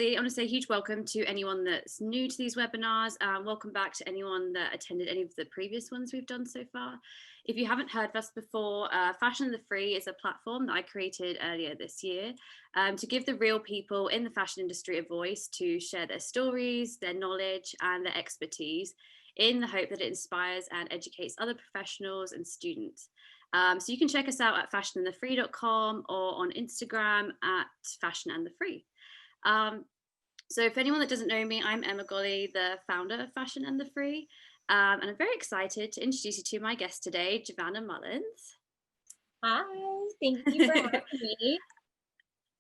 I want to say a huge welcome to anyone that's new to these webinars. Welcome back to anyone that attended any of the previous ones we've done so far. If you haven't heard of us before, Fashion and the Free is a platform that I created earlier this year to give the real people in the fashion industry a voice to share their stories, their knowledge and their expertise in the hope that it inspires and educates other professionals and students. So you can check us out at fashionandthefree.com or on Instagram at fashionandthefree. So if anyone that doesn't know me, I'm Emma Golley, the founder of Fashion and the Free. And I'm very excited to introduce you to my guest today, Jovana Mullins. Hi, thank you for having me.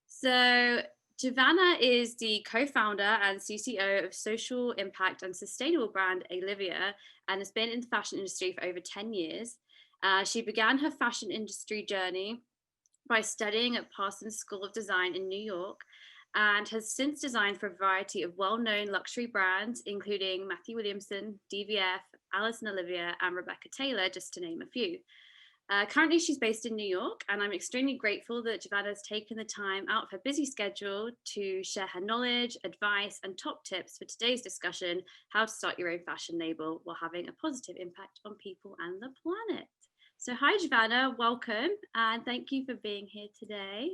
So Jovana is the co-founder and CCO of social impact and sustainable brand Alivia, and has been in the fashion industry for over 10 years. She began her fashion industry journey by studying at Parsons School of Design in New York, and has since designed for a variety of well-known luxury brands, including Matthew Williamson, DVF, Alice and Alivia, and Rebecca Taylor, just to name a few. Currently, she's based in New York, and I'm extremely grateful that Jovana has taken the time out of her busy schedule to share her knowledge, advice, and top tips for today's discussion, how to start your own fashion label while having a positive impact on people and the planet. So hi, Jovana, welcome, and thank you for being here today.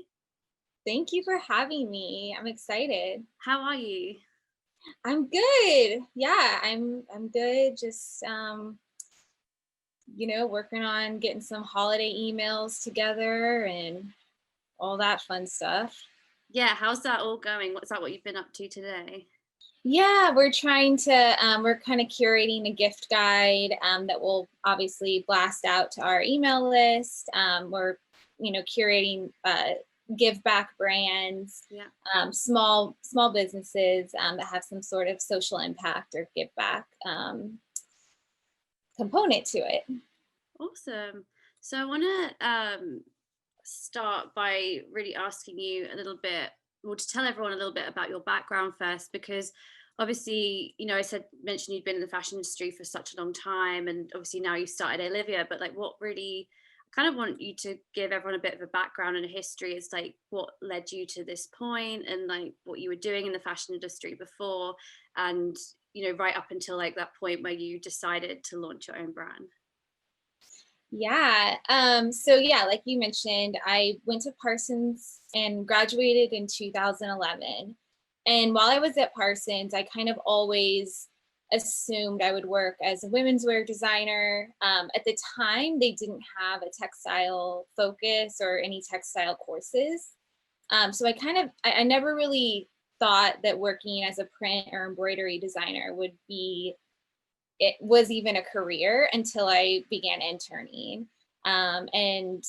Thank you for having me. I'm excited. How are you? I'm good. Yeah, I'm good. Just working on getting some holiday emails together and all that fun stuff. Yeah, how's that all going? What's that what you've been up to today? Yeah, we're trying to we're kind of curating a gift guide that will obviously blast out to our email list. We're curating give back brands, small businesses that have some sort of social impact or give back component to it. Awesome. So I want to start by really asking you a little bit, or to tell everyone a little bit about your background first, because obviously, I mentioned you'd been in the fashion industry for such a long time, and obviously now you started Alivia, but like what really, I kind of want you to give everyone a bit of a background and a history as like what led you to this point and like what you were doing in the fashion industry before, and right up until like that point where you decided to launch your own brand. Yeah. So yeah, like you mentioned, I went to Parsons and graduated in 2011. And while I was at Parsons, I kind of always assumed I would work as a women's wear designer. At the time, they didn't have a textile focus or any textile courses. So I never really thought that working as a print or embroidery designer it was even a career until I began interning. And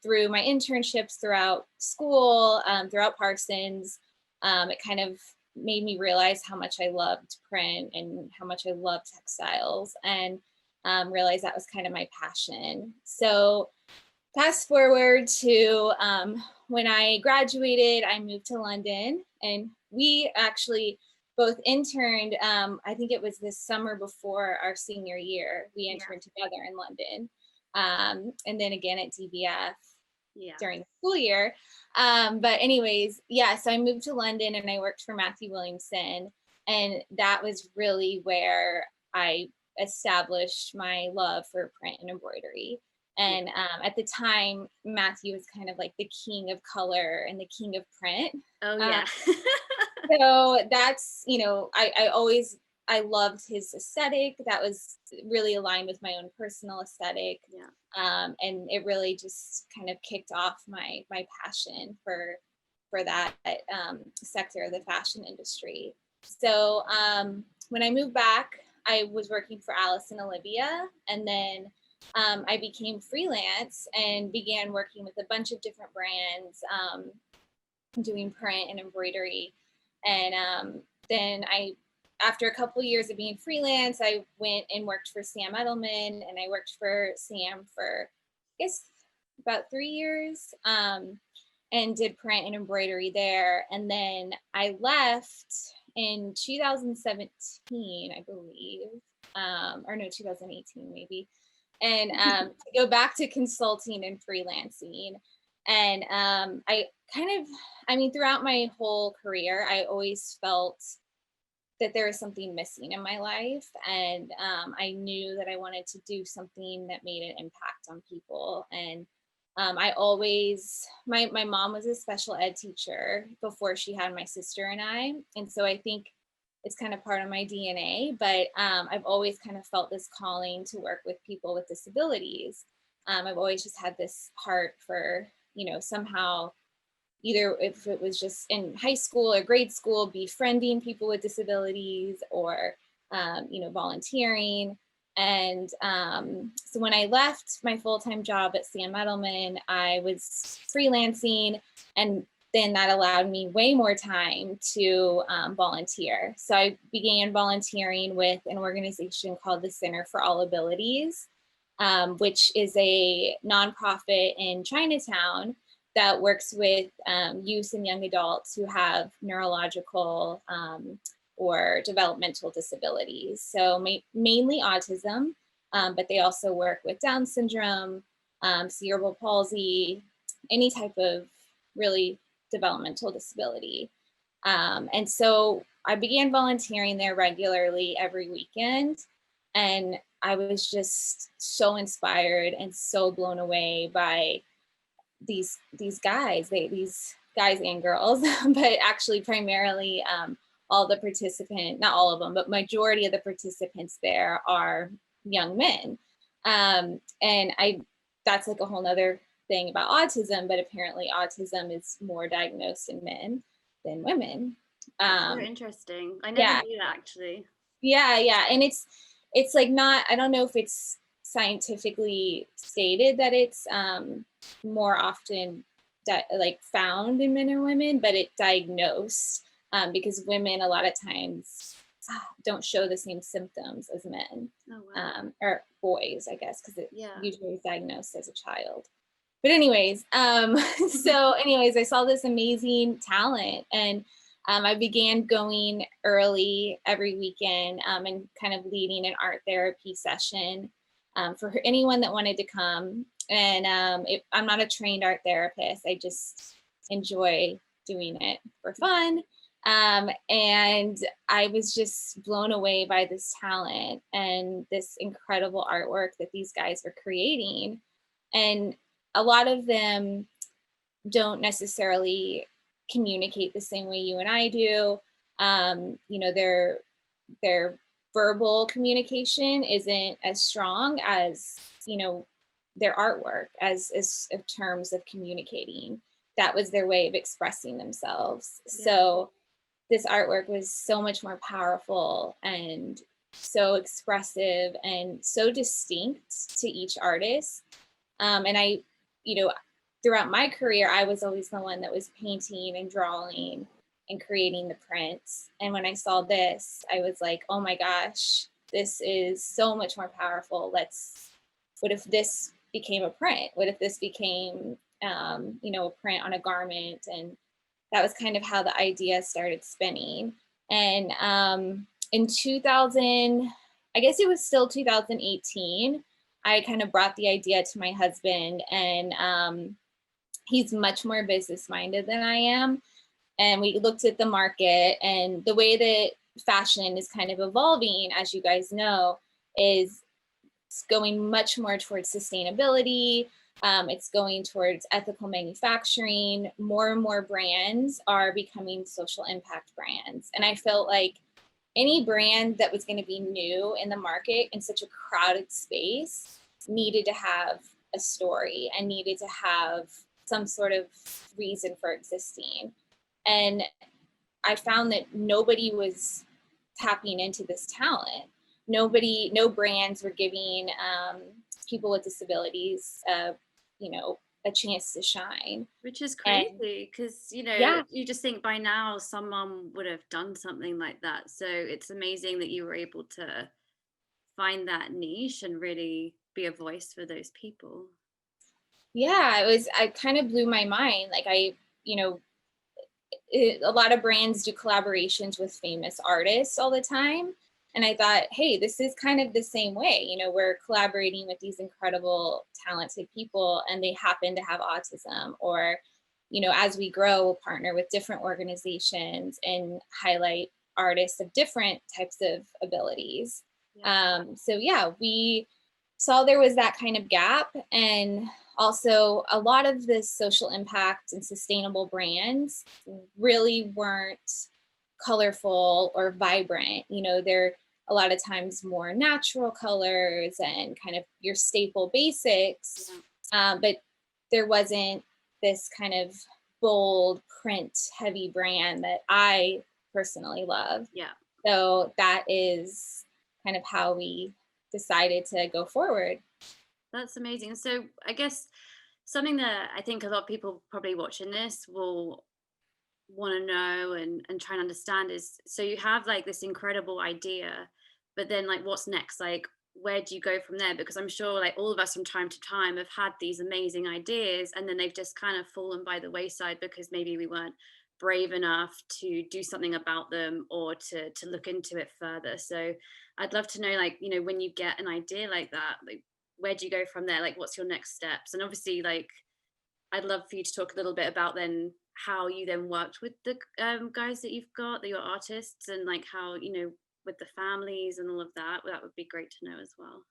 through my internships throughout school, throughout Parsons, it kind of made me realize how much I loved print and how much I loved textiles, and realized that was kind of my passion. So fast forward to when I graduated, I moved to London, and we actually both interned, I think it was this summer before our senior year, we interned together in London. And then again at DVF during the school year. But anyways, so I moved to London and I worked for Matthew Williamson. And that was really where I established my love for print and embroidery. And at the time, Matthew was kind of like the king of color and the king of print. Oh, yeah. So that's, I loved his aesthetic. That was really aligned with my own personal aesthetic. And it really just kind of kicked off my passion for that sector of the fashion industry. So when I moved back, I was working for Alice and Alivia, and then I became freelance and began working with a bunch of different brands, doing print and embroidery. And then after a couple of years of being freelance, I went and worked for Sam Edelman, and I worked for Sam for, I guess, about 3 years, and did print and embroidery there. And then I left in 2017, I believe, or no, 2018 maybe, and to go back to consulting and freelancing. And I mean, throughout my whole career, I always felt that there was something missing in my life. And I knew that I wanted to do something that made an impact on people. And I always, my mom was a special ed teacher before she had my sister and I. And so I think it's kind of part of my DNA, but I've always kind of felt this calling to work with people with disabilities. I've always just had this heart for, somehow, either if it was just in high school or grade school, befriending people with disabilities, or volunteering. And so when I left my full-time job at Sam Edelman, I was freelancing, and then that allowed me way more time to volunteer. So I began volunteering with an organization called the Center for All Abilities, which is a nonprofit in Chinatown that works with youth and young adults who have neurological or developmental disabilities. So mainly autism, but they also work with Down syndrome, cerebral palsy, any type of really developmental disability. And so I began volunteering there regularly every weekend. And I was just so inspired and so blown away by these guys, these guys and girls, but actually primarily all the participants, not all of them, but majority of the participants there are young men. And that's like a whole nother thing about autism, but apparently autism is more diagnosed in men than women. So interesting. I never Yeah, knew that, actually. yeah. And it's like not, I don't know if it's scientifically stated that it's more often like found in men and women, but it diagnosed because women a lot of times don't show the same symptoms as men. Oh, wow. Or boys, I guess, because it Yeah. usually is diagnosed as a child. But anyways, I saw this amazing talent, and I began going early every weekend and kind of leading an art therapy session for anyone that wanted to come. And I'm not a trained art therapist. I just enjoy doing it for fun. And I was just blown away by this talent and this incredible artwork that these guys were creating. And a lot of them don't necessarily communicate the same way you and I do. Their verbal communication isn't as strong as, their artwork as in terms of communicating. That was their way of expressing themselves. Yeah. So this artwork was so much more powerful and so expressive and so distinct to each artist. And I, throughout my career, I was always the one that was painting and drawing and creating the prints. And when I saw this, I was like, oh my gosh, this is so much more powerful. What if this became a print? What if this became, a print on a garment? And that was kind of how the idea started spinning. And in 2000, I guess it was still 2018, I kind of brought the idea to my husband, and he's much more business minded than I am. And we looked at the market, and the way that fashion is kind of evolving, as you guys know, is it's going much more towards sustainability. It's going towards ethical manufacturing. More and more brands are becoming social impact brands. And I felt like any brand that was going to be new in the market in such a crowded space needed to have a story and needed to have some sort of reason for existing. And I found that nobody was tapping into this talent. No brands were giving people with disabilities, a chance to shine. Which is crazy because, Yeah. you just think by now someone would have done something like that. So it's amazing that you were able to find that niche and really be a voice for those people. Yeah, I kind of blew my mind. Like a lot of brands do collaborations with famous artists all the time. And I thought, hey, this is kind of the same way. You know, we're collaborating with these incredible, talented people, and they happen to have autism. Or, you know, as we grow, we'll partner with different organizations and highlight artists of different types of abilities. Yeah. So yeah, we saw there was that kind of gap. And also a lot of the social impact and sustainable brands really weren't colorful or vibrant. You know, they're a lot of times more natural colors and kind of your staple basics. But there wasn't this kind of bold print heavy brand that I personally love. Yeah. So that is kind of how we decided to go forward. That's amazing. So I guess something that I think a lot of people probably watching this will want to know and try and understand is, so you have like this incredible idea, but then like what's next? Like where do you go from there? Because I'm sure like all of us from time to time have had these amazing ideas and then they've just kind of fallen by the wayside because maybe we weren't brave enough to do something about them or to look into it further. So I'd love to know, like, you know, when you get an idea like that, like where do you go from there? Like what's your next steps? And obviously like I'd love for you to talk a little bit about then how you then worked with the guys that you've got, that you're artists, and like how, you know, with the families and all of that. That would be great to know as well.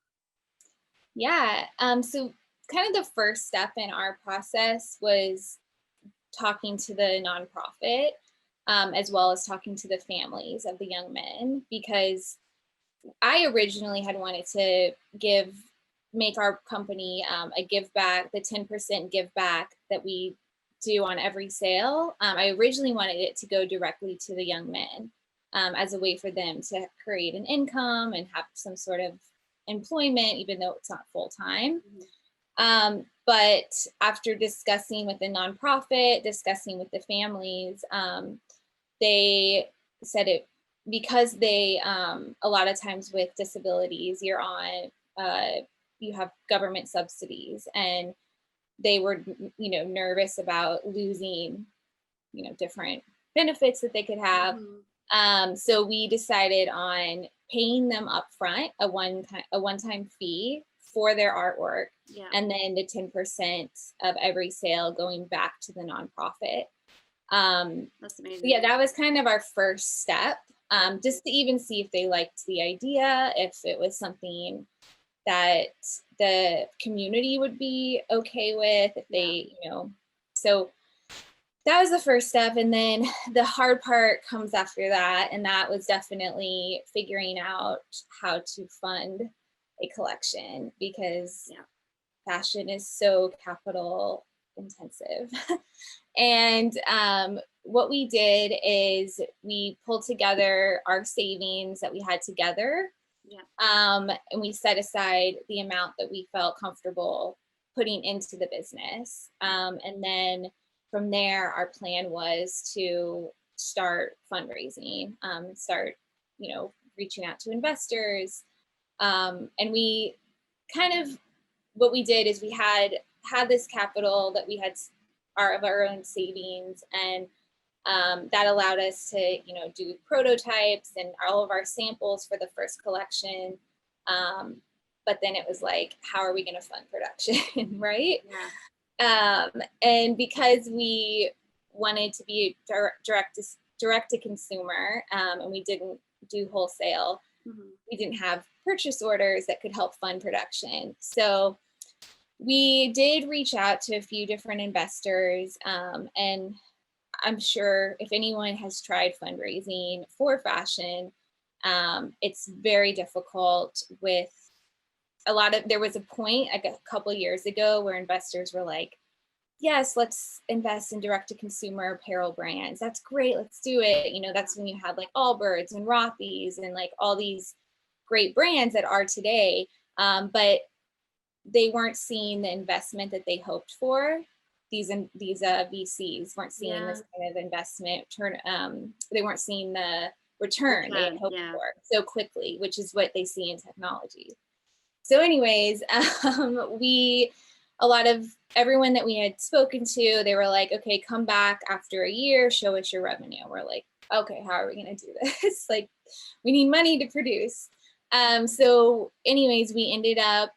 Yeah. So kind of the first step in our process was talking to the nonprofit, as well as talking to the families of the young men, because I originally had wanted to make our company a give back, the 10% give back that we do on every sale. I originally wanted it to go directly to the young men as a way for them to create an income and have some sort of employment, even though it's not full time. But after discussing with the nonprofit, discussing with the families, they said it, because they a lot of times with disabilities, you're on you have government subsidies, and they were, you know, nervous about losing, you know, different benefits that they could have. So we decided on paying them upfront a one-time fee for their artwork, Yeah. and then the 10% of every sale going back to the nonprofit. That's amazing. So yeah, that was kind of our first step, just to even see if they liked the idea, if it was something that the community would be okay with, if they, you know. So that was the first step. And then the hard part comes after that. And that was definitely figuring out how to fund a collection, because fashion is so capital intensive. And what we did is we pulled together our savings that we had together. And we set aside the amount that we felt comfortable putting into the business. And then from there, our plan was to start fundraising, start, you know, reaching out to investors. And we kind of, what we did is we had this capital that we had of our own savings, and that allowed us to, you know, do prototypes and all of our samples for the first collection. But then it was like, how are we going to fund production, right? And because we wanted to be direct to consumer, and we didn't do wholesale, we didn't have purchase orders that could help fund production. So we did reach out to a few different investors, and I'm sure if anyone has tried fundraising for fashion, it's very difficult. With there was a point like a couple of years ago where investors were like, yes, let's invest in direct to consumer apparel brands. That's great. Let's do it. You know, that's when you had like Allbirds and Rothy's and like all these great brands that are today. But they weren't seeing the investment that they hoped for. These VCs weren't seeing this kind of investment they weren't seing the return they had hoped for so quickly, which is what they see in technology. So anyways, a lot of everyone that we had spoken to, they were like, okay, come back after a year, show us your revenue. We're like, okay, how are we going to do this? Like, we need money to produce. So anyways, we ended up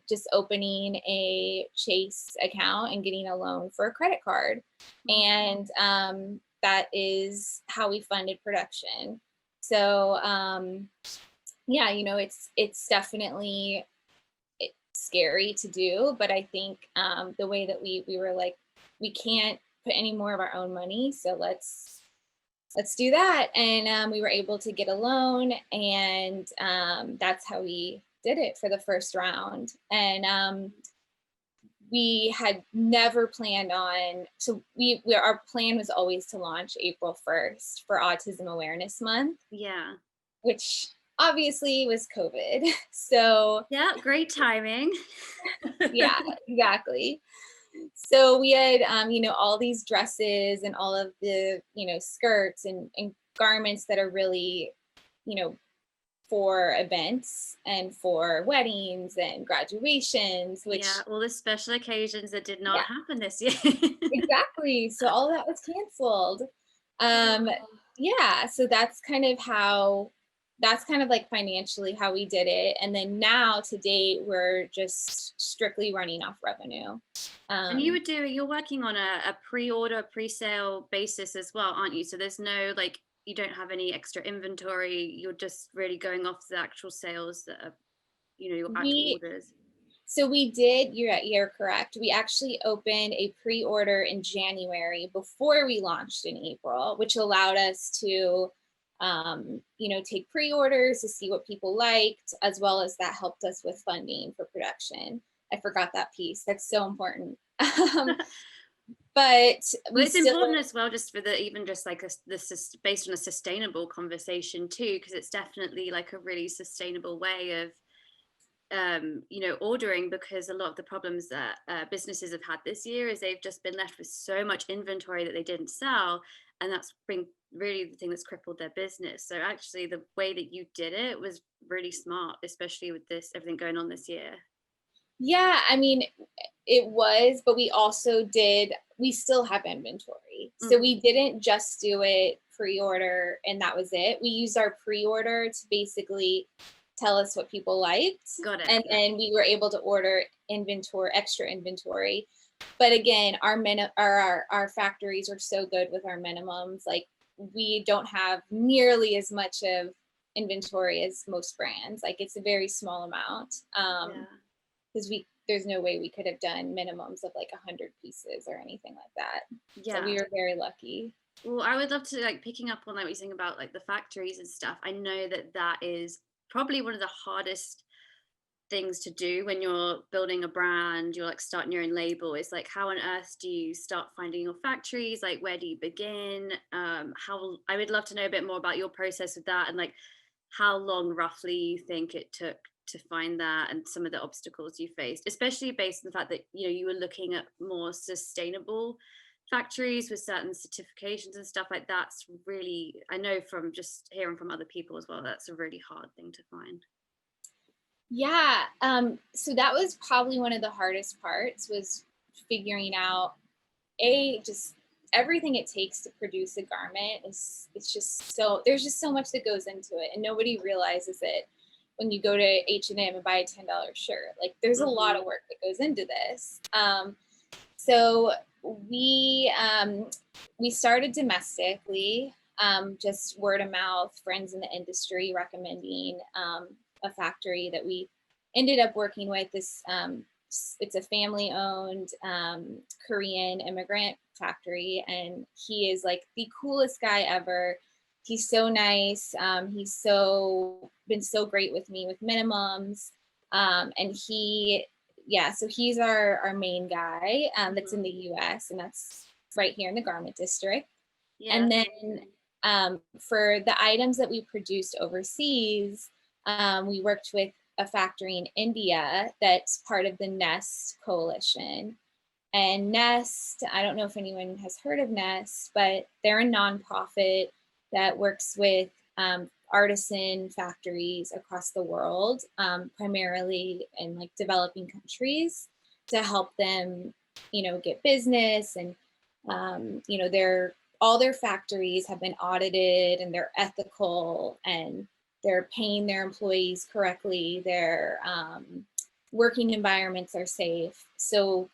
just opening a Chase account and getting a loan for a credit card. And that is how we funded production. So yeah, it's definitely scary to do, but I think the way that we were like, we can't put any more of our own money, so let's do that. And we were able to get a loan, and that's how we did it for the first round. And we had never planned on, so our plan was always to launch April 1st for Autism Awareness Month, Yeah. which obviously was COVID. So Yeah, great timing. yeah, exactly. So we had, all these dresses and all of the, skirts and garments that are really, you know, for events and for weddings and graduations, which, Yeah, all the special occasions that did not yeah, happen this year. exactly. So all of that was canceled. Um, Oh. yeah, so that's kind of like financially how we did it. And then now to date, we're just strictly running off revenue. And Um, you're working on a pre-order, pre-sale basis as well, aren't you? So there's no like, you don't have any extra inventory. You're just really going off the actual sales that are, your actual we orders. So we did, you're correct. We actually opened a pre-order in January before we launched in April, which allowed us to, take pre-orders to see what people liked, as well as that helped us with funding for production. I forgot that piece. That's so important. Um, but Well, we it's important still, as well, just for the even just like this is based on a sustainable conversation too, because it's definitely like a really sustainable way of ordering, because a lot of the problems that businesses have had this year is they've just been left with so much inventory that they didn't sell, and that's been really the thing that's crippled their business. So actually, the way that you did it was really smart, especially with this everything going on this year. yeah, I mean, it was, but we still have inventory. So we Hmm. didn't just do it pre-order and that was it. We used our pre-order to basically tell us what people liked. Got it. And Yeah. then we were able to order extra inventory. But again, our factories are so good with our minimums. Like, we don't have nearly as much of inventory as most brands. Like, it's a very small amount. Yeah. Because there's no way we could have done minimums of like 100 pieces or anything like that. So Yeah. we were very lucky. Well, I would love to like picking up on like what you're saying about like the factories and stuff. I know that that is probably one of the hardest things to do when you're building a brand, you're like starting your own label. Is like, how on earth do you start finding your factories? Like, where do you begin? How I would love to know a bit more about your process with that, and like how long roughly you think it took to find that, and some of the obstacles you faced, especially based on the fact that you were looking at more sustainable factories with certain certifications and stuff like that's really, I know from just hearing from other people as well, that's a really hard thing to find. Yeah. So that was probably one of the hardest parts, was figuring out just everything it takes to produce a garment. It's just so There's just so much that goes into it, and nobody realizes it when you go to H&M and buy a $10 shirt. Like, there's a lot of Hmm. work that goes into this. So we started domestically, just word of mouth, friends in the industry recommending a factory that we ended up working with. It's a family-owned Korean immigrant factory, and he is like the coolest guy ever. He's so nice. He's been so great with me with minimums, and so he's our main guy, that's in Hmm. the US, and that's right here in the garment district. Yeah, And that's then amazing. for the items that we produced overseas, we worked with a factory in India that's part of the Nest coalition. And Nest, I don't know if anyone has heard of Nest, but they're a nonprofit that works with artisan factories across the world, primarily in like developing countries, to help them, get business. And they're all their factories have been audited and they're ethical and they're paying their employees correctly. Their working environments are safe. So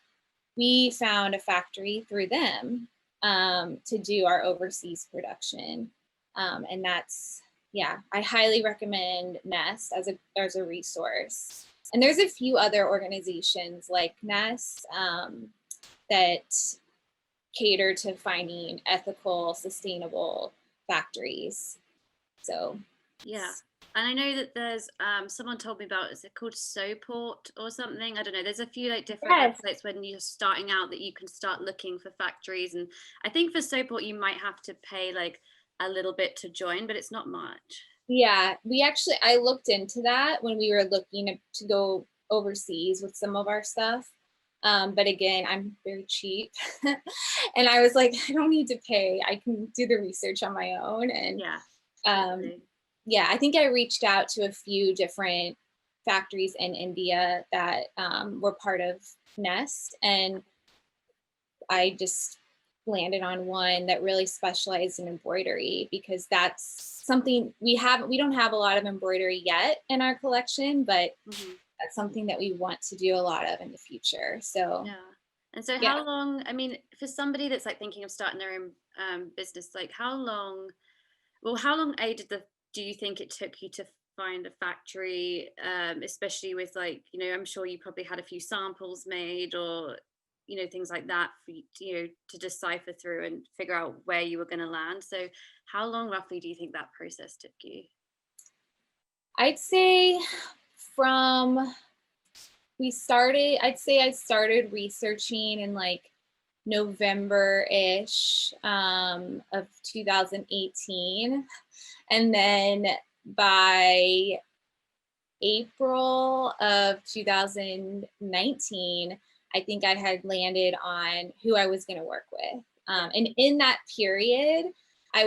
we found a factory through them to do our overseas production. And that's, yeah, I highly recommend Nest as a resource. And there's a few other organizations like Nest that cater to finding ethical, sustainable factories. So, Yeah. And I know that there's someone told me about, is it called Soport or something? I don't know. There's a few like different yes. websites when you're starting out that you can start looking for factories. And I think for Soport you might have to pay like a little bit to join, but it's not much. Yeah, I looked into that when we were looking to go overseas with some of our stuff. But again, I'm very cheap. And I was like, I don't need to pay. I can do the research on my own. And Yeah. um, Totally. yeah, I think I reached out to a few different factories in India that were part of Nest. And I just landed on one that really specialized in embroidery because that's something we don't have a lot of embroidery yet in our collection, but Hmm. that's something that we want to do a lot of in the future. So Yeah. And so yeah, how long, I mean, for somebody that's like thinking of starting their own business, like how long, well, how long do you think it took you to find a factory, especially with like, I'm sure you probably had a few samples made or, things like that for you, to decipher through and figure out where you were going to land. So how long roughly do you think that process took you? I'd say from I'd say I started researching in like November-ish of 2018. And then by April of 2019, I think I had landed on who I was going to work with. Yeah. And in that period, I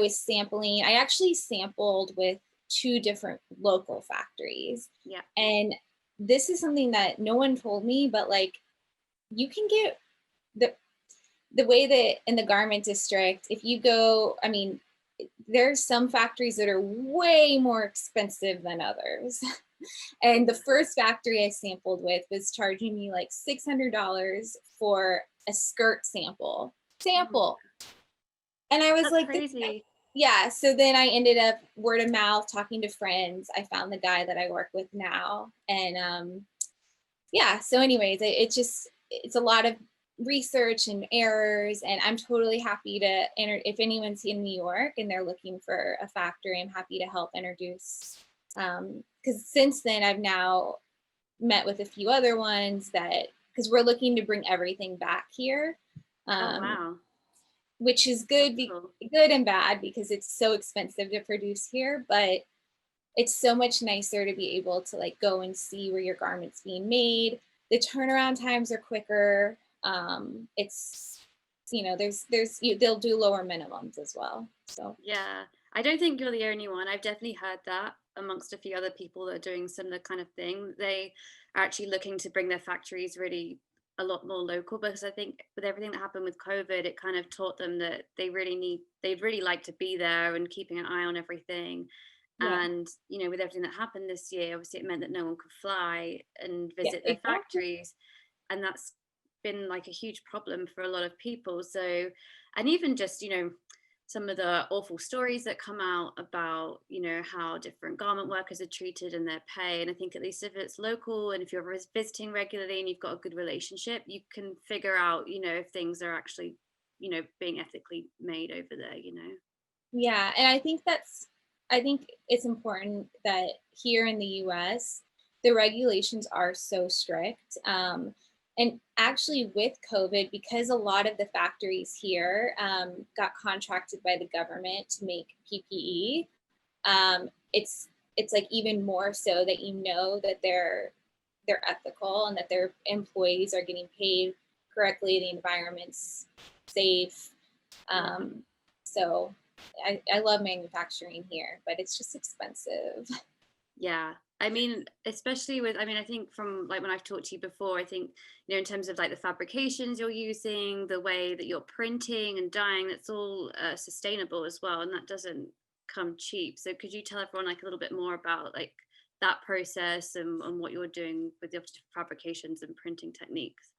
actually sampled with two different local factories. Yeah. And this is something that no one told me, but like you can get the way that in the garment district, if you go, I mean, there's some factories that are way more expensive than others. And the first factory I sampled with was charging me like $600 for a skirt sample. Oh, And I was that's like, crazy. yeah. So then I ended up word of mouth talking to friends. I found the guy that I work with now. And yeah, so anyways, it's a lot of research and errors, and I'm totally happy to enter if anyone's in New York and they're looking for a factory, I'm happy to help introduce because since then I've now met with a few other ones that because we're looking to bring everything back here, Oh, um, wow. which is That's cool. good and bad because it's so expensive to produce here, but it's so much nicer to be able to like go and see where your garment's being made. The turnaround times are quicker. It's they'll do lower minimums as well. So Yeah, I don't think you're the only one. I've definitely heard that amongst a few other people that are doing similar kind of thing. They are actually looking to bring their factories really a lot more local because I think with everything that happened with COVID, it kind of taught them that they'd really like to be there and keeping an eye on everything. yeah, And, with everything that happened this year, obviously it meant that no one could fly and yeah, visit their exactly. factories. And that's been like a huge problem for a lot of people. So, and even just, some of the awful stories that come out about how different garment workers are treated and their pay, and I think at least if it's local and if you're visiting regularly and you've got a good relationship, you can figure out if things are actually being ethically made over there. Yeah, and I think it's important that here in the US, the regulations are so strict. And actually, with COVID, because a lot of the factories here got contracted by the government to make PPE, um, it's it's like even more so that that they're ethical and that their employees are getting paid correctly, the environment's safe. Yeah. So I love manufacturing here, but it's just expensive. Yeah. I mean, especially with, I mean, I think from like when I've talked to you before, I think, in terms of like the fabrications you're using, the way that you're printing and dyeing, that's all sustainable as well. And that doesn't come cheap. So could you tell everyone like a little bit more about like that process and what you're doing with the different fabrications and printing techniques?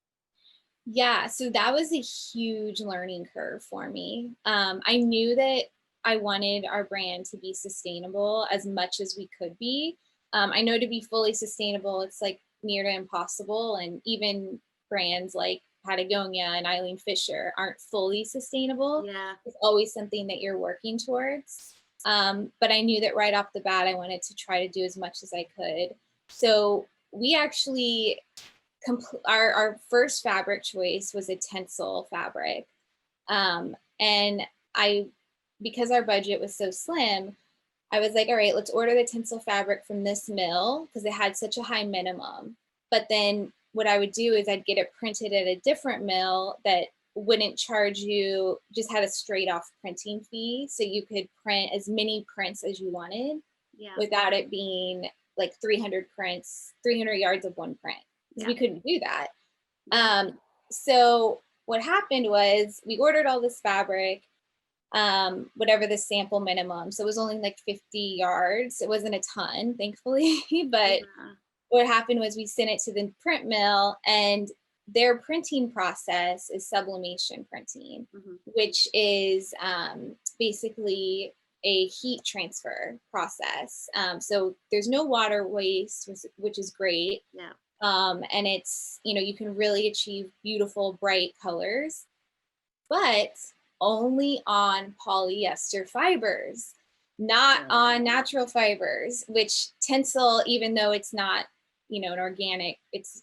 Yeah, so that was a huge learning curve for me. I knew that I wanted our brand to be sustainable as much as we could be. I know to be fully sustainable, it's like near to impossible. And even brands like Patagonia and Eileen Fisher aren't fully sustainable. Yeah. It's always something that you're working towards. But I knew that right off the bat, I wanted to try to do as much as I could. So we actually our first fabric choice was a tencel fabric. And I, because our budget was so slim, I was like, all right, let's order the tinsel fabric from this mill because it had such a high minimum. But then what I would do is I'd get it printed at a different mill that wouldn't charge you, just had a straight off printing fee. So you could print as many prints as you wanted Yeah. without it being like 300 prints, 300 yards of one print. Because we couldn't do that. So what happened was we ordered all this fabric, whatever the sample minimum. So it was only like 50 yards. It wasn't a ton, thankfully. But what happened was we sent it to the print mill, and their printing process is sublimation printing, which is basically a heat transfer process. So there's no water waste, which is great. Yeah. And it's, you can really achieve beautiful, bright colors, but only on polyester fibers, not on natural fibers, which tencel, even though it's not, an organic, it's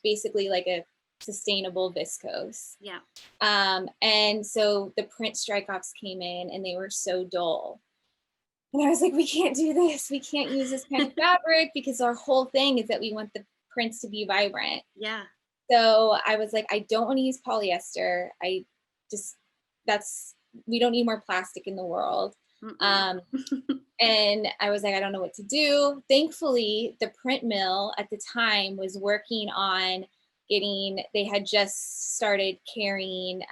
basically like a sustainable viscose. Yeah. And so the print strike-offs came in and they were so dull. And I was like, we can't do this. We can't use this kind of fabric because our whole thing is that we want the prints to be vibrant. Yeah. So I was like, I don't want to use polyester. We don't need more plastic in the world. And I was like, I don't know what to do. Thankfully, the print mill at the time was working on they had just started carrying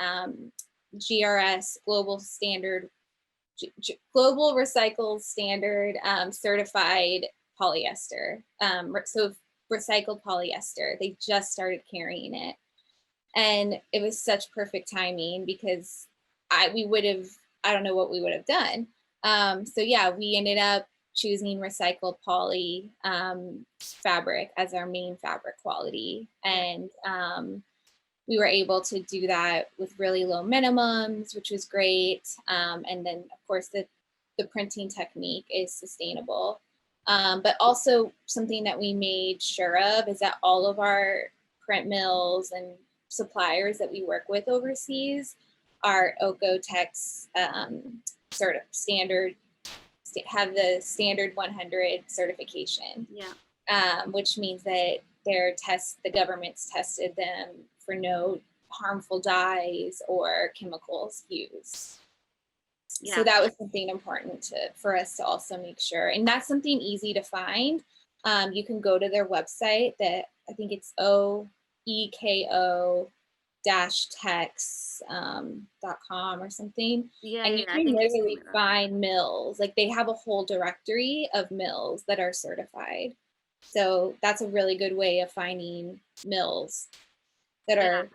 GRS, global standard, global recycled standard certified polyester. So recycled polyester, they just started carrying it. And it was such perfect timing because I don't know what we would have done. So yeah, we ended up choosing recycled poly fabric as our main fabric quality. And we were able to do that with really low minimums, which was great. And then of course the printing technique is sustainable. But also something that we made sure of is that all of our print mills and suppliers that we work with overseas are Okotex standard, have the standard 100 certification. Yeah. Which means that the government's tested them for no harmful dyes or chemicals used. Yeah. So that was something important for us to also make sure. And that's something easy to find. You can go to their website that I think it's oeko-tex.com or something. Yeah, and you can literally find mills. Like they have a whole directory of mills that are certified. So that's a really good way of finding mills that are.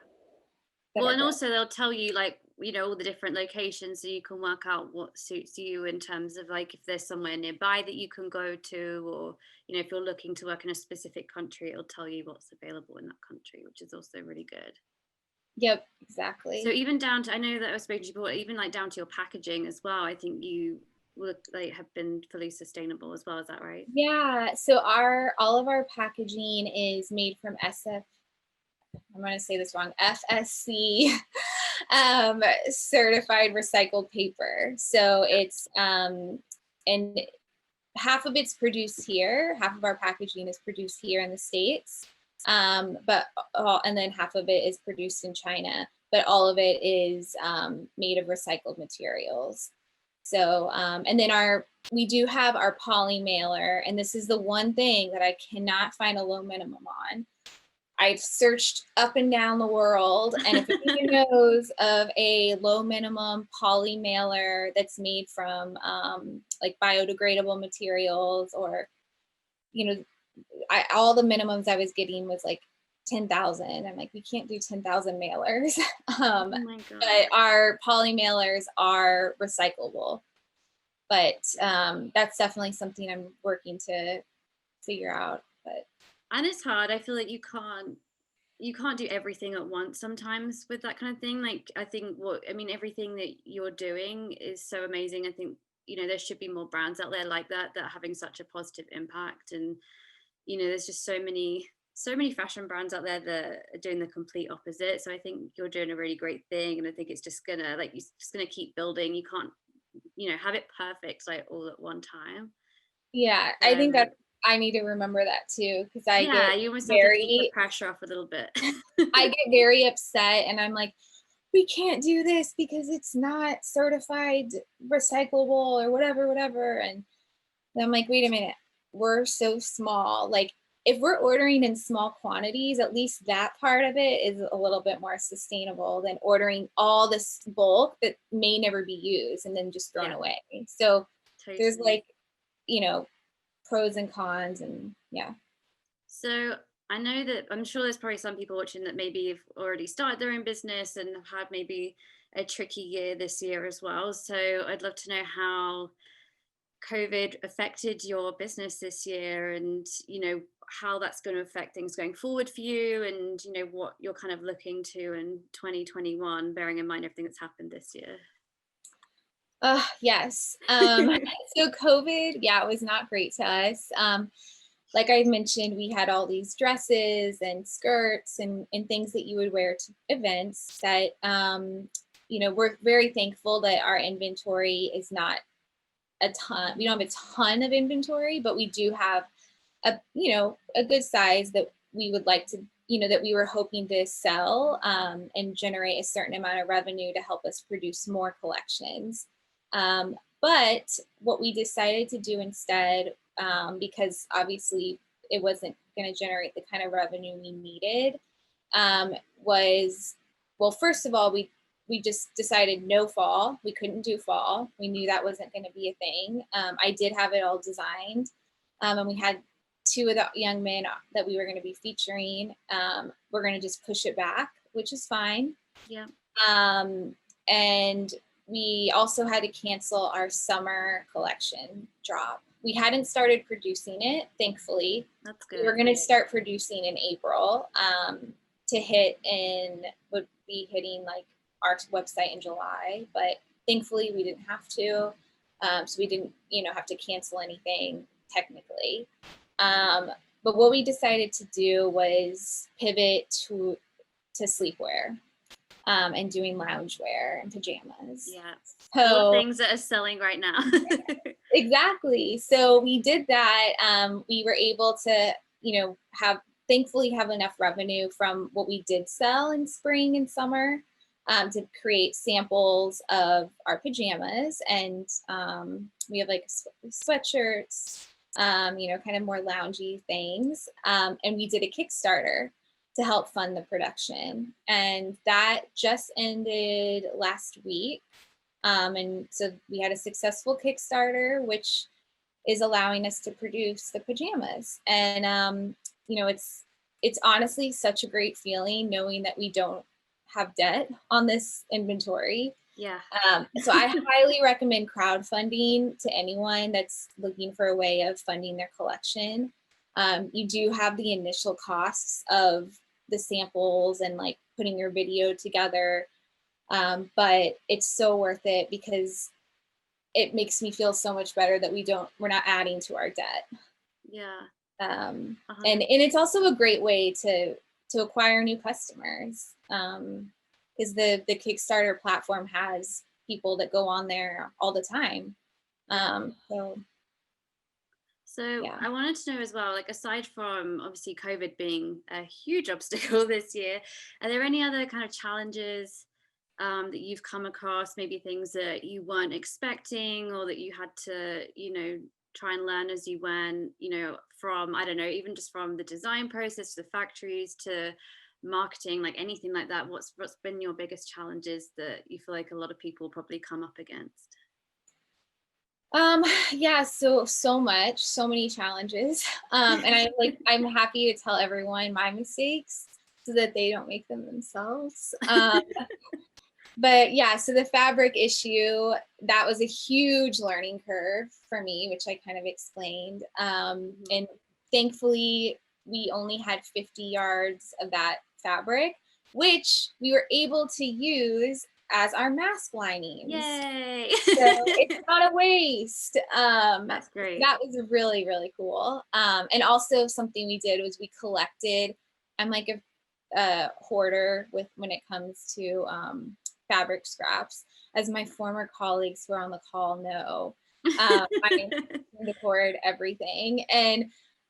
Well, and also they'll tell you like, all the different locations so you can work out what suits you in terms of like if there's somewhere nearby that you can go to, or, if you're looking to work in a specific country, it'll tell you what's available in that country, which is also really good. Yep, exactly. So even down to, I know that I was speaking to you before, even like down to your packaging as well, I think you have been fully sustainable as well. Is that right? Yeah. So all of our packaging is made from I'm going to say this wrong, FSC certified recycled paper. So it's, and half of it's produced here. Half of our packaging is produced here in the States. And then half of it is produced in China, but all of it is made of recycled materials. So, and then we do have our poly mailer, and this is the one thing that I cannot find a low minimum on. I've searched up and down the world, and if anyone knows of a low minimum poly mailer that's made from like biodegradable materials, or, you know, all the minimums I was getting was like 10,000. I'm like, we can't do 10,000 mailers. Oh my God. But our poly mailers are recyclable. But that's definitely something I'm working to figure out. But And it's hard. I feel like you can't do everything at once sometimes with that kind of thing. Like, I think everything that you're doing is so amazing. I think, there should be more brands out there like that are having such a positive impact. And, there's just so many fashion brands out there that are doing the complete opposite. So I think you're doing a really great thing. And I think it's just gonna, like, you're just gonna keep building. You can't, have it perfect like all at one time. yeah, I think So that I need to remember that too, because I yeah, get you almost have to take the very, pressure off a little bit. I get very upset, and I'm like, we can't do this because it's not certified recyclable or whatever, whatever. And then I'm like, wait a minute, we're so small. Like, if we're ordering in small quantities, at least that part of it is a little bit more sustainable than ordering all this bulk that may never be used and then just thrown Yeah, away. So there's totally. like, you know, pros and cons, and yeah. So I know that I'm sure there's probably some people watching that maybe have already started their own business and have had maybe a tricky year this year as well. So I'd love to know how COVID affected your business this year, and how that's going to affect things going forward for you, and what you're kind of looking to in 2021, bearing in mind everything that's happened this year. Yes. So COVID, yeah, it was not great to us. Like I mentioned, we had all these dresses and skirts and things that you would wear to events that, we're very thankful that our inventory is not a ton. We don't have a ton of inventory, but we do have a good size that we would like to, that we were hoping to sell, and generate a certain amount of revenue to help us produce more collections. But what we decided to do instead, because obviously it wasn't going to generate the kind of revenue we needed, was, well, first of all, we just decided no fall. We couldn't do fall. We knew that wasn't going to be a thing. I did have it all designed, and we had two of the young men that we were going to be featuring. We're going to just push it back, which is fine. Yeah. And we also had to cancel our summer collection drop. We hadn't started producing it, thankfully. That's good. We were going to start producing in April, to hit would be hitting like our website in July, but thankfully we didn't have to. So we didn't, have to cancel anything technically. But what we decided to do was pivot to sleepwear, and doing loungewear and pajamas. Yeah. All the So things that are selling right now. exactly. So we did that. We were able to, thankfully have enough revenue from what we did sell in spring and summer, to create samples of our pajamas. And we have like sweatshirts, kind of more loungy things. And we did a Kickstarter to help fund the production. And that just ended last week. And so we had a successful Kickstarter, which is allowing us to produce the pajamas. And, it's honestly such a great feeling knowing that we don't have debt on this inventory. Yeah. So I highly recommend crowdfunding to anyone that's looking for a way of funding their collection. You do have the initial costs of the samples and like putting your video together. But it's so worth it because it makes me feel so much better that we're not adding to our debt. Yeah. And it's also a great way to acquire new customers. Because the Kickstarter platform has people that go on there all the time. So yeah. I wanted to know as well, like, aside from obviously COVID being a huge obstacle this year, are there any other kind of challenges that you've come across, maybe things that you weren't expecting or that you had to, try and learn as you went, from, I don't know, even just from the design process to the factories to marketing, like anything like that. What's been your biggest challenges that you feel like a lot of people probably come up against? Yeah, so much, so many challenges. And I'm happy to tell everyone my mistakes so that they don't make them themselves. But yeah, so the fabric issue, that was a huge learning curve for me, which I kind of explained. And thankfully, we only had 50 yards of that fabric, which we were able to use as our mask linings. Yay! So it's not a waste. That's great. That was really, really cool. And also something we did was we collected, I'm like a hoarder when it comes to fabric scraps. As my former colleagues who are on the call know, I hoard everything. And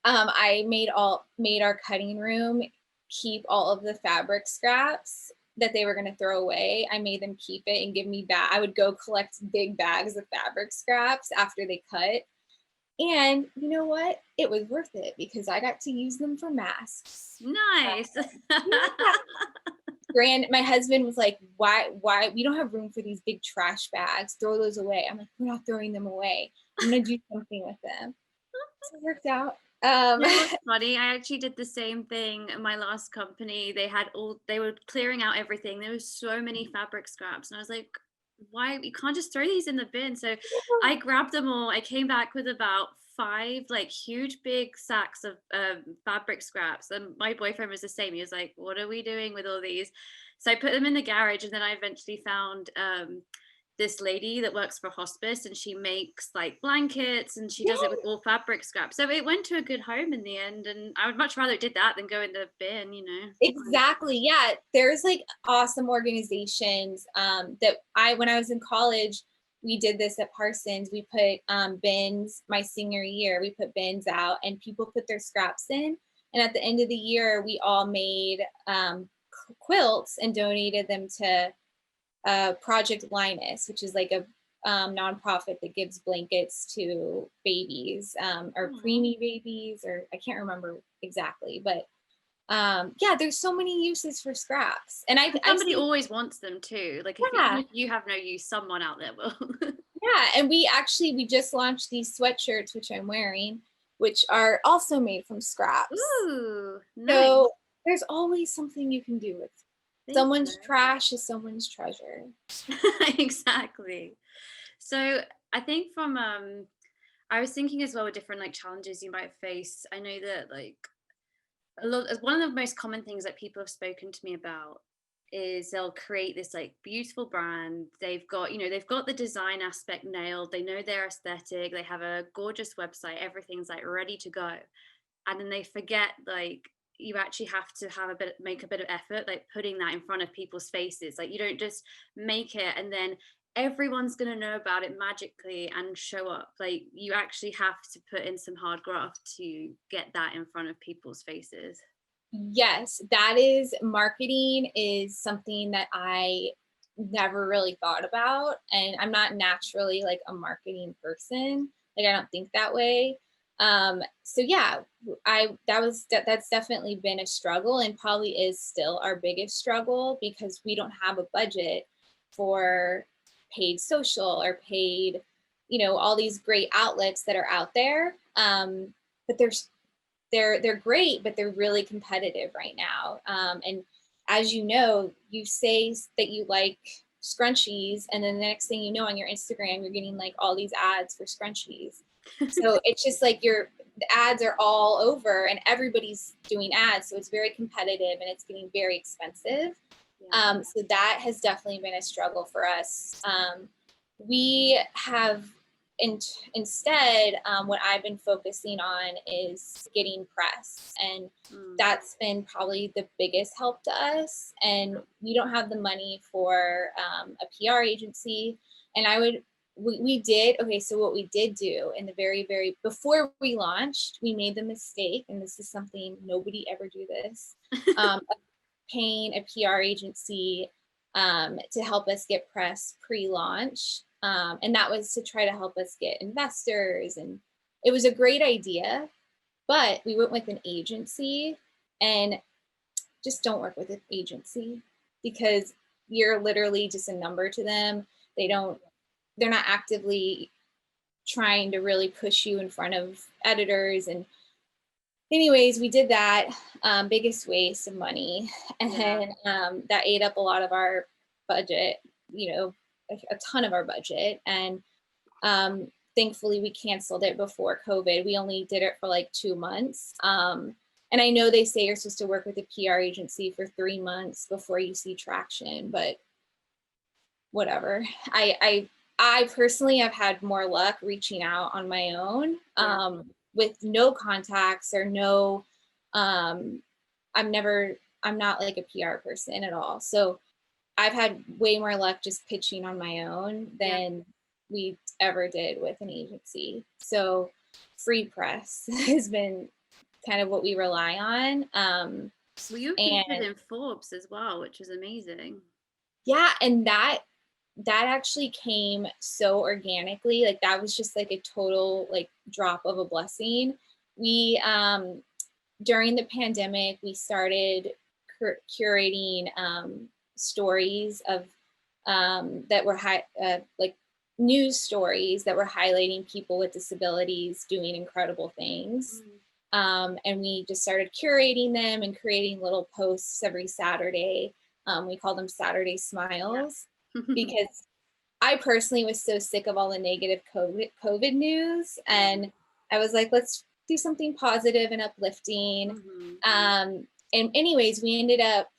I made our cutting room keep all of the fabric scraps that they were going to throw away. I made them keep it and give me back. I would go collect big bags of fabric scraps after they cut. And you know what? It was worth it because I got to use them for masks. Nice. My husband was like, why we don't have room for these big trash bags, throw those away. I'm like, we're not throwing them away, I'm gonna do something with them. So it worked out. What's funny? I actually did the same thing in my last company. They were clearing out everything. There was so many fabric scraps, and I was like, why, you can't just throw these in the bin? So I grabbed them all. I came back with about 5 like huge big sacks of fabric scraps, and my boyfriend was the same. He was like, what are we doing with all these? So I put them in the garage, and then I eventually found this lady that works for hospice, and she makes like blankets, and she does it with all fabric scraps. So it went to a good home in the end, and I would much rather it did that than go in the bin. Exactly. Yeah. There's like awesome organizations that when I was in college, we did this at Parsons. We put bins my senior year, we put bins out and people put their scraps in. And at the end of the year, we all made quilts and donated them to Project Linus, which is like a nonprofit that gives blankets to babies or preemie babies, or I can't remember exactly, but yeah, there's so many uses for scraps. And somebody always wants them too. Like if you have no use, someone out there will. Yeah, and we just launched these sweatshirts, which I'm wearing, which are also made from scraps. Ooh, nice. So there's always something you can do with someone's trash is someone's treasure. Exactly. So I think from I was thinking as well with different like challenges you might face. I know that like one of the most common things that people have spoken to me about is they'll create this like beautiful brand. They've got the design aspect nailed, they know their aesthetic, they have a gorgeous website, everything's like ready to go, and then they forget like you actually have to make a bit of effort, like putting that in front of people's faces. Like you don't just make it and then everyone's going to know about it magically and show up. Like you actually have to put in some hard graft to get that in front of people's faces. Yes, that is, marketing is something that I never really thought about, and I'm not naturally like a marketing person. Like I don't think that way. So yeah, that's definitely been a struggle and probably is still our biggest struggle because we don't have a budget for paid social or paid, all these great outlets that are out there. But they're great, but they're really competitive right now. And as you know, you say that you like scrunchies, and then the next thing you know, on your Instagram, you're getting like all these ads for scrunchies. So it's just like the ads are all over, and everybody's doing ads, so it's very competitive and it's getting very expensive. So that has definitely been a struggle for us. We have instead, what I've been focusing on is getting press, and that's been probably the biggest help to us. And we don't have the money for a PR agency, and we did. Okay, so what we did do in the very before we launched, we made the mistake, and this is something nobody ever do this, paying a PR agency to help us get press pre-launch. And that was to try to help us get investors. And it was a great idea, but we went with an agency, and just don't work with an agency because you're literally just a number to them. They're not actively trying to really push you in front of editors. And anyways, we did that. Biggest waste of money. And that ate up a lot of our budget, a ton of our budget. And thankfully we canceled it before COVID. We only did it for like 2 months. And I know they say you're supposed to work with a PR agency for 3 months before you see traction, but whatever. I personally have had more luck reaching out on my own with no contacts or no, I'm not like a PR person at all. So I've had way more luck just pitching on my own than we ever did with an agency. So free press has been kind of what we rely on. Well, you were featured in Forbes as well, which is amazing. Yeah, and that actually came so organically. Like that was just like a total like drop of a blessing. We during the pandemic, we started curating stories of that were like news stories that were highlighting people with disabilities doing incredible things. And we just started curating them and creating little posts every Saturday. We call them Saturday Smiles because I personally was so sick of all the negative COVID news. And I was like, let's do something positive and uplifting. And anyways, we ended up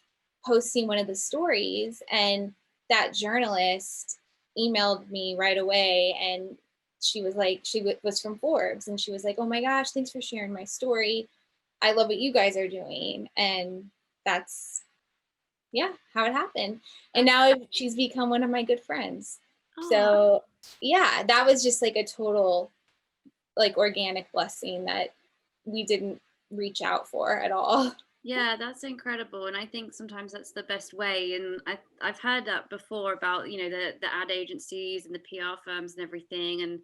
posting one of the stories, and that journalist emailed me right away, and she was like, was from Forbes, and she was like, oh my gosh, thanks for sharing my story. I love what you guys are doing. And that's how it happened. And now she's become one of my good friends. So yeah, that was just like a total like organic blessing that we didn't reach out for at all. Yeah, that's incredible. And I think sometimes that's the best way. And I've heard that before about, the ad agencies and the PR firms and everything. And,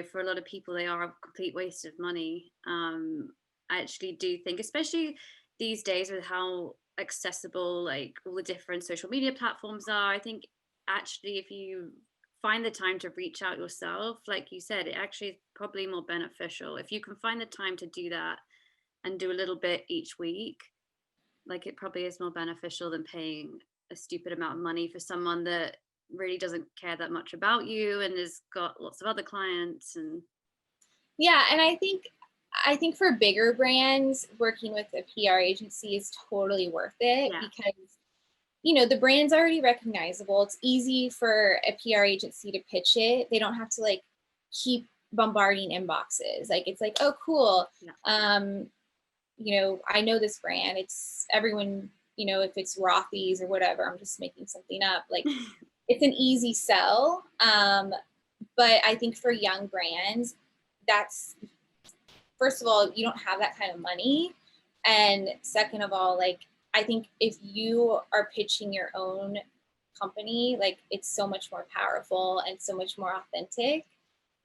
for a lot of people, they are a complete waste of money. I actually do think, especially these days with how accessible like all the different social media platforms are, I think actually if you find the time to reach out yourself, like you said, it actually is probably more beneficial. If you can find the time to do that and do a little bit each week, like it probably is more beneficial than paying a stupid amount of money for someone that really doesn't care that much about you and has got lots of other clients. And and I think for bigger brands, working with a PR agency is totally worth it because the brand's already recognizable. It's easy for a PR agency to pitch it. They don't have to like keep bombarding inboxes. Like it's like, oh cool. I know this brand. It's everyone, if it's Rothy's or whatever, I'm just making something up. Like it's an easy sell. But I think for young brands, that's, first of all, you don't have that kind of money. And second of all, like, I think if you are pitching your own company, like it's so much more powerful and so much more authentic.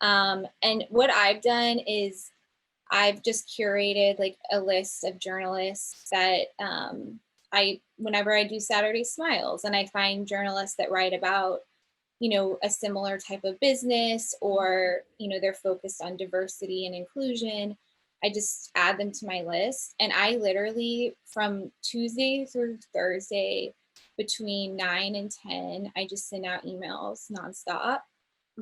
And what I've done is I've just curated like a list of journalists that whenever I do Saturday Smiles, and I find journalists that write about, a similar type of business, or, they're focused on diversity and inclusion, I just add them to my list. And I literally, from Tuesday through Thursday, between 9 and 10, I just send out emails nonstop.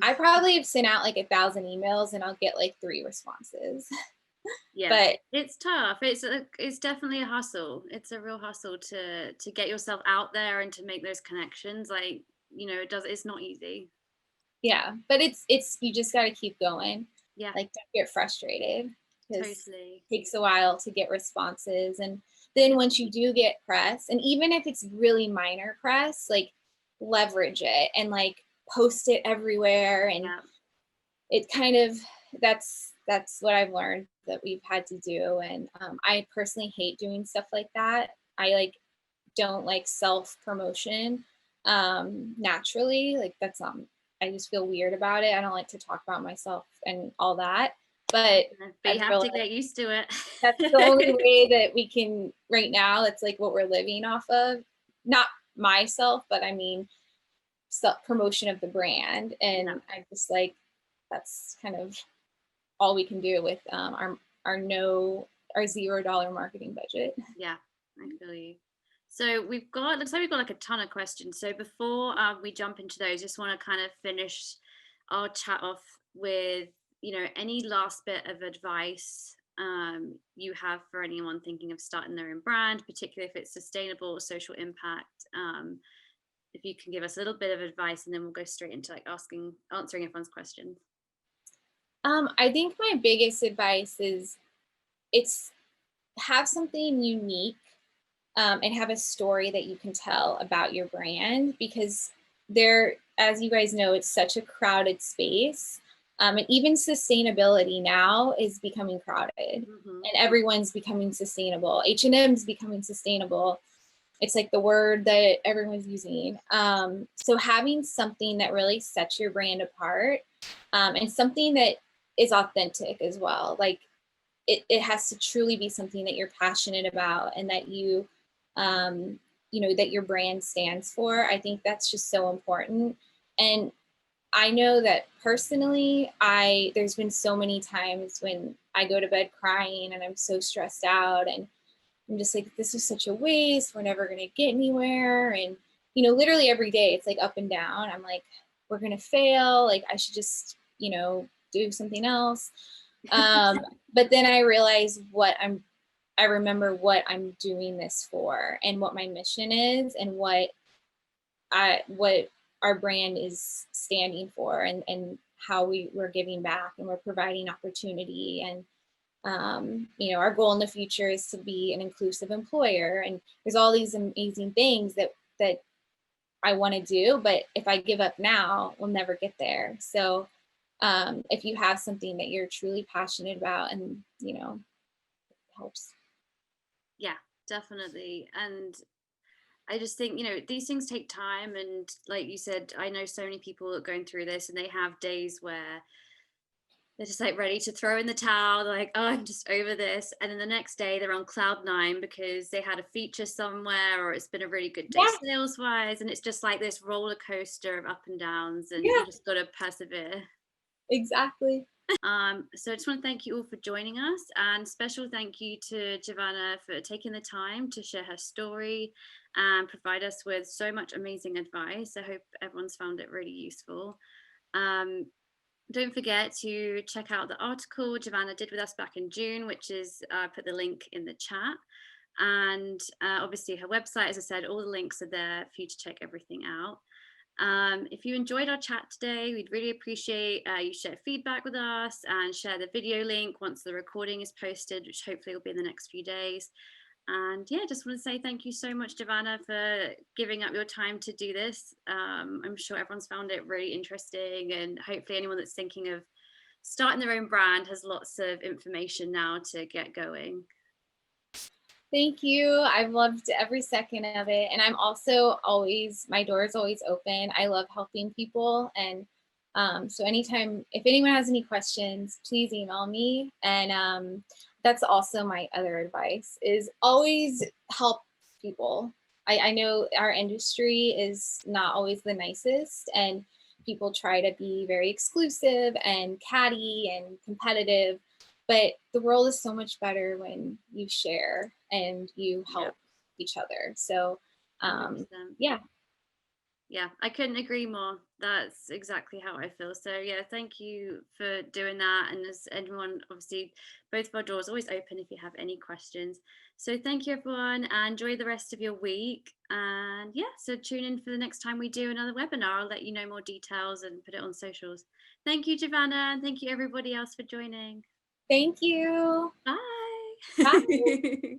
I probably have sent out like 1,000 emails and I'll get like 3 responses. Yeah, but it's tough. It's definitely a hustle. It's a real hustle to get yourself out there and to make those connections. Like, it's not easy. Yeah, but it's you just got to keep going. Yeah, like don't get frustrated. Totally. It takes a while to get responses, and then once you do get press, and even if it's really minor press, like leverage it and like post it everywhere. And it kind of, that's what I've learned that we've had to do. And I personally hate doing stuff like that. I like don't like self promotion. naturally. Like that's I just feel weird about it. I don't like to talk about myself and all that. But But you I've have to realized get used to that's the only it. way that we can right now. It's like what we're living off of. Not myself, but I mean self promotion of the brand. Yeah, And I just like that's kind of all we can do with our no our $0 marketing budget. yeah, I feel you. So looks like we've got like a ton of questions. So before we jump into those, just want to kind of finish our chat off with, any last bit of advice you have for anyone thinking of starting their own brand, particularly if it's sustainable or social impact. If you can give us a little bit of advice, and then we'll go straight into like answering everyone's questions. I think my biggest advice is it's have something unique, and have a story that you can tell about your brand, because there, as you guys know, it's such a crowded space. And even sustainability now is becoming crowded, Hmm. and everyone's becoming sustainable. H&M's becoming sustainable. It's like the word that everyone's using. So having something that really sets your brand apart, and something that is authentic as well. Like it has to truly be something that you're passionate about, and that um, that your brand stands for. I think that's just so important. And I know that personally, there's been so many times when I go to bed crying and I'm so stressed out, and I'm just like, this is such a waste. We're never gonna get anywhere. And literally every day it's like up and down. I'm like, we're gonna fail. Like I should just, do something else. But then I realize I remember what I'm doing this for, and what my mission is, and what our brand is standing for, and how we're giving back, and we're providing opportunity. And our goal in the future is to be an inclusive employer, and there's all these amazing things that I want to do, but if I give up now, we'll never get there. So if you have something that you're truly passionate about, and helps. Yeah, definitely. And I just think, these things take time. And like you said, I know so many people that are going through this, and they have days where they're just like ready to throw in the towel. They're like, oh, I'm just over this. And then the next day they're on cloud nine because they had a feature somewhere, or it's been a really good day Yeah, sales wise. And it's just like this roller coaster of up and downs, and yeah, you just got to persevere. exactly. So I just want to thank you all for joining us, and special thank you to Jovana for taking the time to share her story and provide us with so much amazing advice. I hope everyone's found it really useful. Um, don't forget to check out the article Jovana did with us back in June, which is put the link in the chat. And obviously her website, as I said, all the links are there for you to check everything out. If you enjoyed our chat today, we'd really appreciate you share feedback with us and share the video link once the recording is posted, which hopefully will be in the next few days. And yeah, just want to say thank you so much, Jovana, for giving up your time to do this. I'm sure everyone's found it really interesting, and hopefully anyone that's thinking of starting their own brand has lots of information now to get going. Thank you. I've loved every second of it. And I'm also always, my door is always open. I love helping people. And so anytime, if anyone has any questions, please email me. And that's also my other advice, is always help people. I know our industry is not always the nicest, and people try to be very exclusive and catty and competitive, but the world is so much better when you share and you Yeah, help each other. So 100%. yeah, Yeah, I couldn't agree more. That's exactly how I feel. So yeah, thank you for doing that. And as anyone, obviously, both of our doors always open if you have any questions. So thank you, everyone, and enjoy the rest of your week. And yeah, so tune in for the next time we do another webinar. I'll let you know more details and put it on socials. Thank you, Jovana, and thank you everybody else for joining. thank you. Bye. Bye.